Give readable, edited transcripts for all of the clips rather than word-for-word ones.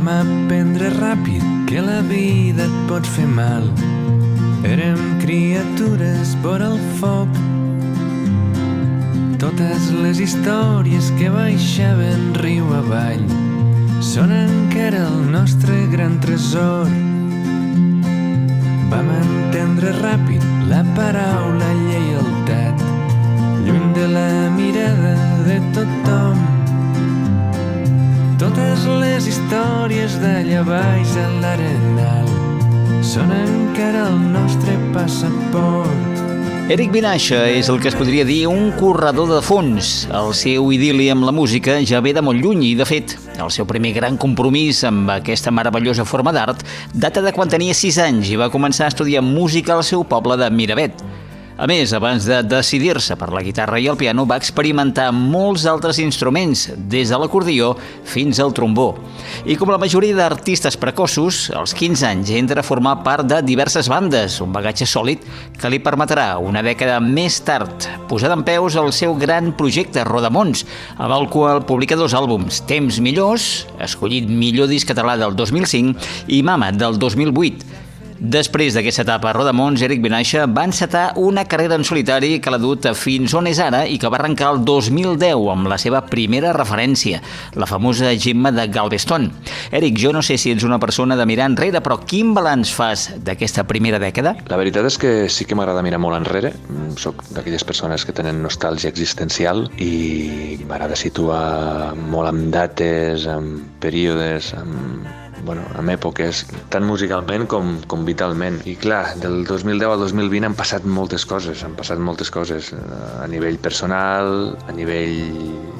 Vam aprendre ràpid que la vida et pot fer mal. Érem criatures vora el foc. Totes les històries que baixaven riu avall són encara el nostre gran tresor. Vam entendre ràpid la paraula lleialtat, lluny de la mirada de tothom. Totes les històries d'allà baix a l'Arenal són encara el nostre passaport. Eric Vinaixa és el que es podria dir un corredor de fons. El seu idil·li amb la música ja ve de molt lluny i, de fet, el seu primer gran compromís amb aquesta meravellosa forma d'art data de quan tenia 6 anys i va començar a estudiar música al seu poble de Miravet. A més, abans de decidir-se per la guitarra i el piano, va experimentar molts altres instruments, des de l'acordió fins al trombó. I com la majoria d'artistes precoços, als 15 anys entra a formar part de diverses bandes, un bagatge sòlid que li permetrà, una dècada més tard, posar dempeus el seu gran projecte Rodamons, amb el qual publica 2 àlbums, Temps Millors, escollit millor disc català del 2005, i Mama, del 2008. Després d'aquesta etapa a Rodamons, Eric Vinaixa va encetar una carrera en solitari que l'ha dut fins on és ara i que va arrencar el 2010 amb la seva primera referència, la famosa Gemma de Galveston. Eric, jo no sé si ets una persona de mirar enrere, però quin balanç fas d'aquesta primera dècada? La veritat és que sí que m'agrada mirar molt enrere. Soc d'aquelles persones que tenen nostàlgia existencial i m'agrada situar molt amb dates, amb períodes, amb èpoques, tant musicalment com vitalment. I clar, del 2010 al 2020 han passat moltes coses a nivell personal, a nivell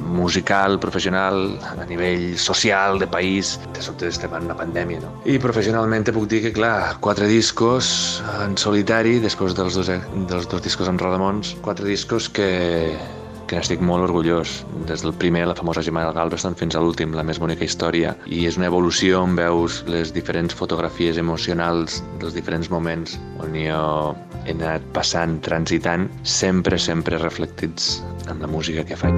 musical, professional, a nivell social, de país. De sobte estem en una pandèmia, no? I professionalment te puc dir que, clar, 4 discos en solitari, després dels dos discos amb Rodamons, 4 discos que n'estic molt orgullós. Des del primer, la famosa Gemma de Galveston, fins a l'últim, La més bonica història. I és una evolució on veus les diferents fotografies emocionals dels diferents moments on jo he anat passant, transitant, sempre reflectits en la música que faig.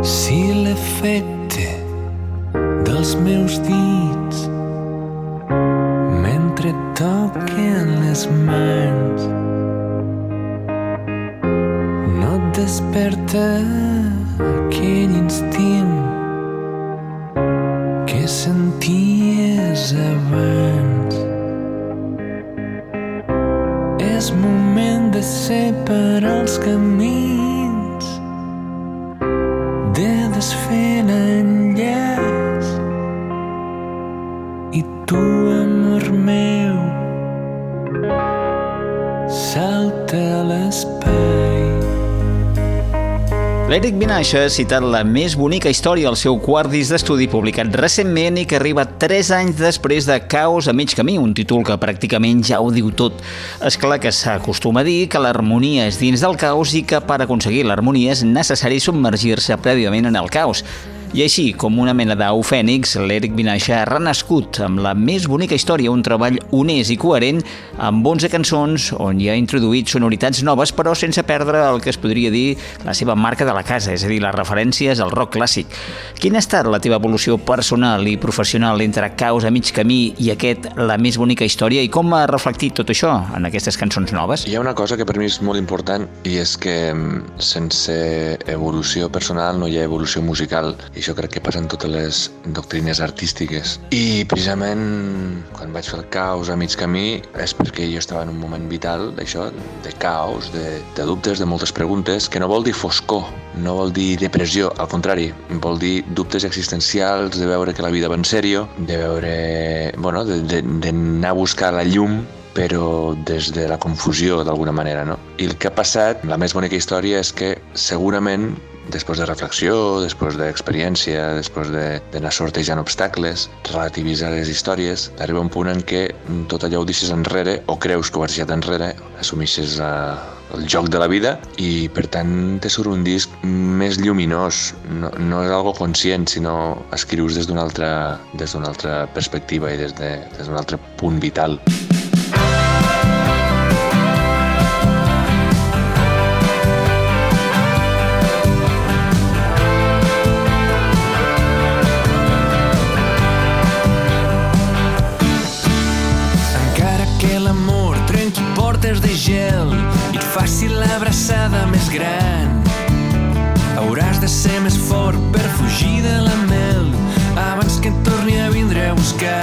Si l'efecte dels meus dits mentre toquen les mans no et desperta aquell instint que senties abans, és moment de separar els camins, de desfer l'enllaç. I tu, amor meu, salta a l'espai. L'Eric Vinaixa ha citat La més bonica història, el seu quart disc d'estudi publicat recentment i que arriba 3 anys després de Caos a mig camí, un títol que pràcticament ja ho diu tot. És clar que s'acostuma a dir que l'harmonia és dins del caos i que per aconseguir l'harmonia és necessari submergir-se prèviament en el caos. I així, com una mena d'au fènix, l'Eric Vinaixa ha renascut amb La més bonica història, un treball honest i coherent, amb 11 cançons on hi ha introduït sonoritats noves, però sense perdre el que es podria dir la seva marca de la casa, és a dir, les referències al rock clàssic. Quina ha estat la teva evolució personal i professional entre Caos a mig camí i aquest La més bonica història, i com ha reflectit tot això en aquestes cançons noves? Hi ha una cosa que per mi és molt important i és que sense evolució personal no hi ha evolució musical. I això crec que passa en totes les doctrines artístiques. I precisament quan vaig fer el Caos a mig camí és perquè jo estava en un moment vital d'això, de caos, de dubtes, de moltes preguntes, que no vol dir foscor, no vol dir depressió, al contrari, vol dir dubtes existencials, de veure que la vida va en sèrio, de veure, d'anar a buscar la llum, però des de la confusió d'alguna manera, no? I el que ha passat, la més bonica història, és que segurament després de reflexió, després d'experiència, després d'anar sortejant obstacles, relativitzar les històries, arriba un punt en què tot allò ho deixes enrere, o creus que ho has deixat enrere, assumeixes el joc de la vida, i per tant te surt un disc més lluminós. No és algo conscient, sinó escrius des d'una altra perspectiva i des d'un altre punt vital. De gel i et faci l'abraçada més gran. Hauràs de ser més fort per fugir de la mel abans que et torni a vindre a buscar.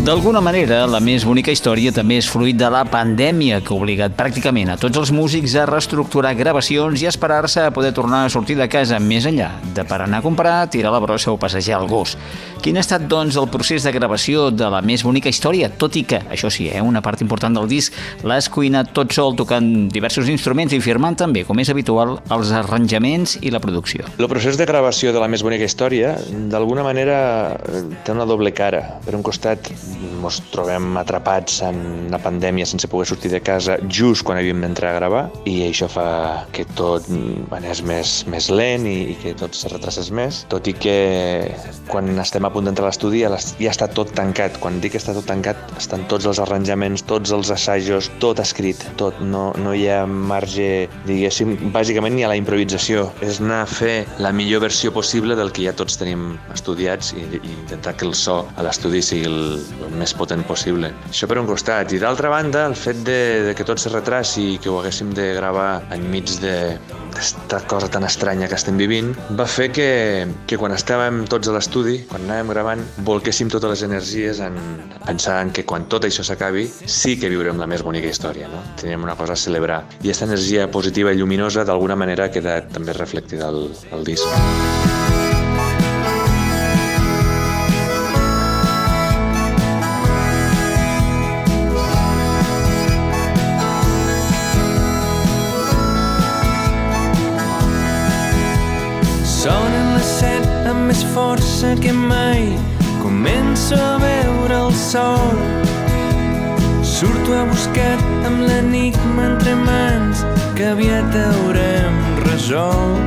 D'alguna manera, la més bonica història també és fruit de la pandèmia, que ha obligat pràcticament a tots els músics a reestructurar gravacions i a esperar-se a poder tornar a sortir de casa més enllà de per anar a comprar, tirar la brossa o passejar el gos. Quin ha estat, doncs, el procés de gravació de la més bonica història? Tot i que, això sí, una part important del disc l'has cuinat tot sol tocant diversos instruments i firmant també, com és habitual, els arranjaments i la producció. El procés de gravació de la més bonica història, d'alguna manera, té una doble cara. Per un costat, ens trobem atrapats en la pandèmia sense poder sortir de casa just quan havíem d'entrar a gravar, i això fa que tot anés més lent i que tot se retracés més, tot i que quan estem a punt d'entrar a l'estudi ja està tot tancat. Quan dic que està tot tancat, estan tots els arranjaments, tots els assajos, tot escrit, tot. No hi ha marge, diguéssim, bàsicament ni a la improvisació. És anar a fer la millor versió possible del que ja tots tenim estudiats i intentar que el so a l'estudi sigui el més potent possible. Això per un costat. I d'altra banda, el fet de que tot se retraci i que ho haguéssim de gravar enmig d'esta cosa tan estranya que estem vivint, va fer que quan estàvem tots a l'estudi, quan anàvem gravant, volquéssim totes les energies en pensar en que quan tot això s'acabi sí que viurem la més bonica història, no? Teníem una cosa a celebrar. I aquesta energia positiva i lluminosa d'alguna manera queda també reflectida al disc. Sonen les 7 amb més força que mai. Començo a veure el sol. Surto a buscar amb l'enigma entre mans que aviat haurem resolt.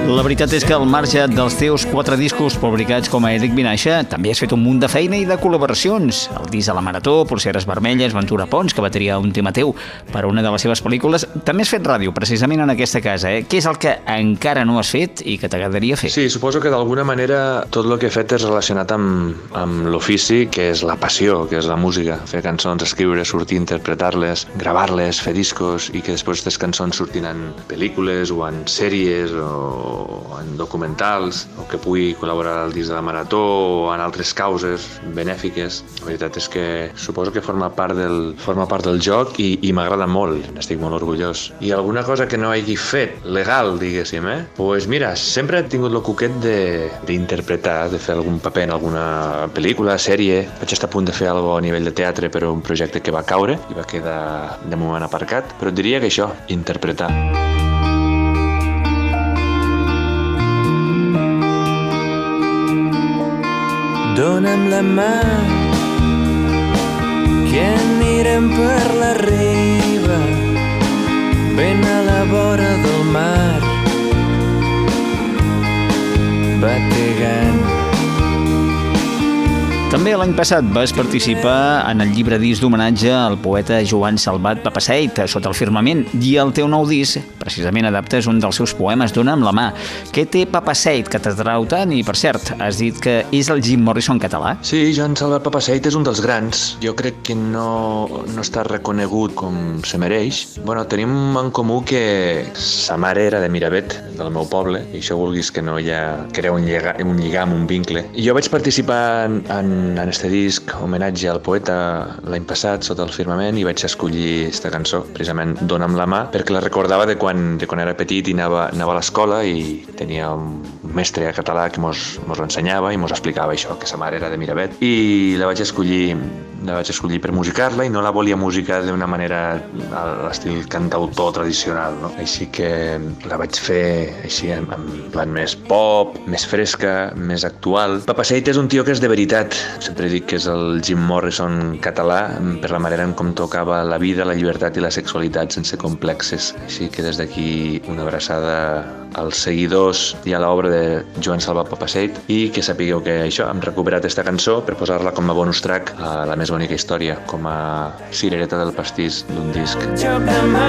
La veritat és que al marge dels teus 4 discos publicats com a Eric Vinaixa, també has fet un munt de feina i de col·laboracions. El disc a la Marató, Polseres Vermelles, Ventura Pons, que va triar un tema teu per a una de les seves pel·lícules. També has fet ràdio, precisament en aquesta casa. Què és el que encara no has fet i que t'agradaria fer? Sí, suposo que d'alguna manera tot el que he fet és relacionat amb l'ofici, que és la passió, que és la música. Fer cançons, escriure, sortir, interpretar-les, gravar-les, fer discos, i que després aquestes cançons surtin en pel·lícules o en sèries o en documentals, o que pugui col·laborar al disc de la Marató o en altres causes benèfiques. La veritat és que suposo que forma part del joc i m'agrada molt, n'estic molt orgullós. I alguna cosa que no hagi fet, legal, diguéssim, Pues mira, sempre he tingut el cuquet d'interpretar, de fer algun paper en alguna pel·lícula, sèrie. Vaig estar a punt de fer alguna cosa a nivell de teatre, però un projecte que va caure i va quedar de moment aparcat. Però diria que això, interpretar. Dóna'm la mà, que anirem per la riba, ben a la vora del mar, bategant. També l'any passat vas participar en el llibre disc d'homenatge al poeta Joan Salvat Papasseit, Sota el firmament, i el teu nou disc precisament adaptes un dels seus poemes, Dóna'm la mà. Què té Papasseit que t'atrau tant? I, per cert, has dit que és el Jim Morrison català? Sí, Joan Salvat Papasseit és un dels grans. Jo crec que no està reconegut com se mereix. Bueno, tenim en comú que sa mare era de Miravet, del meu poble, i això vulguis que no hi ha... que era un lligam, un vincle. I jo vaig participar en este disc homenatge al poeta l'any passat, Sota el firmament, i vaig escollir aquesta cançó, precisament Dóna'm la mà, perquè la recordava de quan era petit i anava a l'escola i tenia un mestre català que mos ensenyava i mos explicava això, que sa mare era de Miravet, i la vaig escollir la vaig escollir per musicar-la i no la volia musicar d'una manera a l'estil cantautor tradicional, no? Així que la vaig fer així en plan més pop, més fresca, més actual. Papaseit és un tio que és de veritat. Sempre dic que és el Jim Morrison català per la manera en com tocava la vida, la llibertat i la sexualitat sense complexes. Així que des d'aquí una abraçada als seguidors i a l'obra de Joan Salvat Papaseit i que sapigueu que això, hem recuperat esta cançó per posar-la com a bonus track a La més bonica història, com a cirereta del pastís d'un disc. Joc de mà.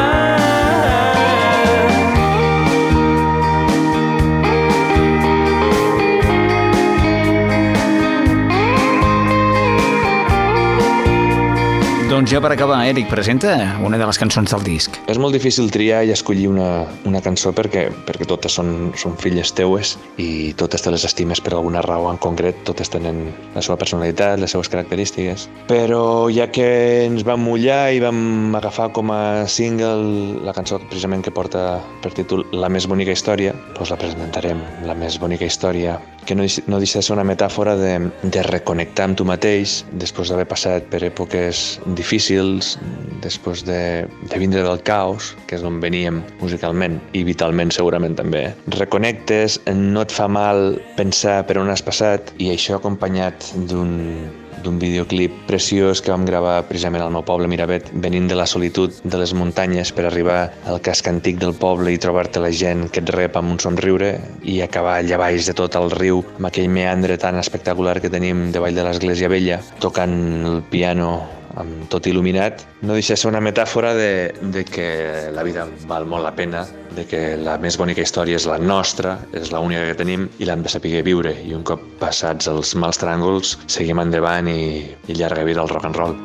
Doncs ja per acabar, Eric, presenta una de les cançons del disc. És molt difícil triar i escollir una cançó perquè totes són filles teues i totes te les estimes per alguna raó en concret, totes tenen la seva personalitat, les seves característiques. Però ja que ens vam mullar i vam agafar com a single la cançó precisament que porta per títol La més bonica història, doncs la presentarem, La més bonica història, que no deixa de ser una metàfora de reconnectar amb tu mateix després d'haver passat per èpoques difícils, després de vindre del caos, que és d'on veníem musicalment i vitalment segurament també. Reconnectes, no et fa mal pensar per on has passat i això acompanyat d'un videoclip preciós que vam gravar precisament al meu poble, Miravet, venint de la solitud de les muntanyes per arribar al casc antic del poble i trobar-te la gent que et rep amb un somriure i acabar allà baix de tot el riu amb aquell meandre tan espectacular que tenim davall de l'església vella, tocant el piano amb tot il·luminat. No deixa de ser una metàfora de que la vida val molt la pena, de que la més bonica història és la nostra, és l'única que tenim i l'hem de saber viure. I un cop passats els mals tràngols, seguim endavant i llarga vida al rock and roll.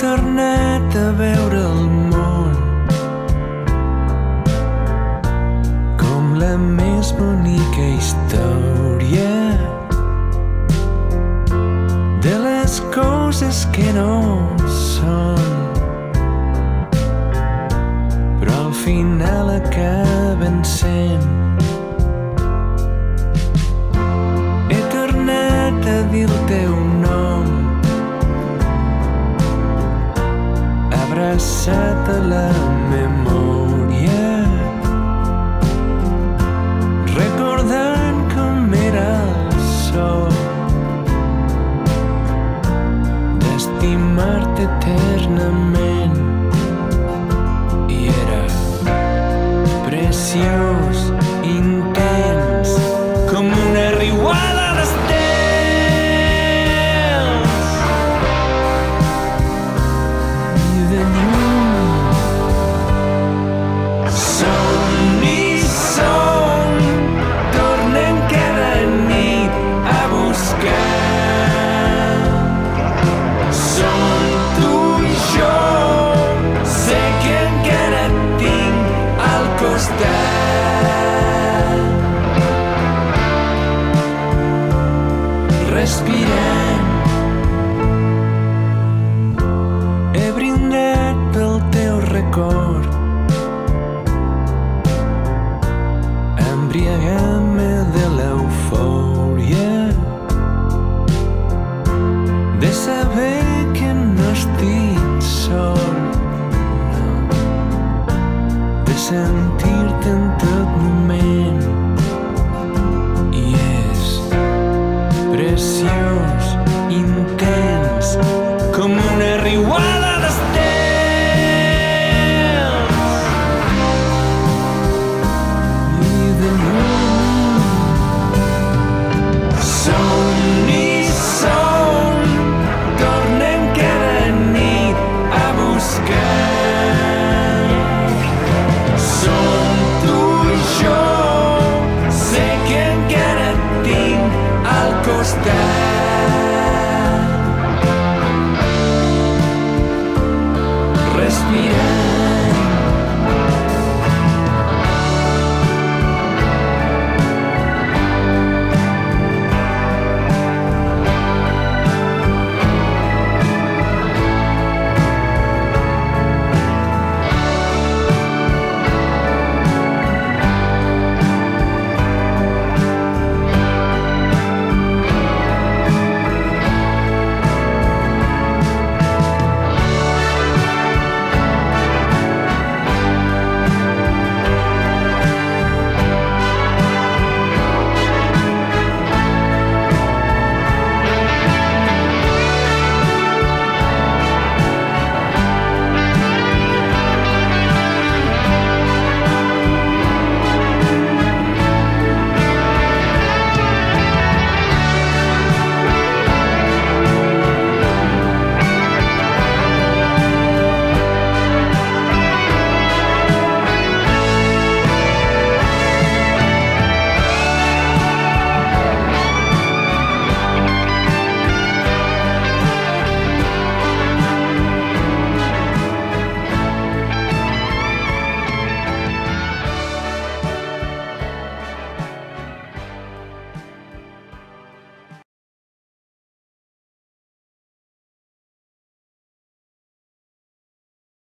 Tornat a veure el món com la més bonica història de les coses que no són, però al final acaben sent. He tornat a dir el teu nom abraçat a la memòria, recordant com era el so d'estimar-te eternament i era preciós, intens, com una riuada d'estels. Respirant, he brindat pel teu record, embriagant-me de l'eufòria de saber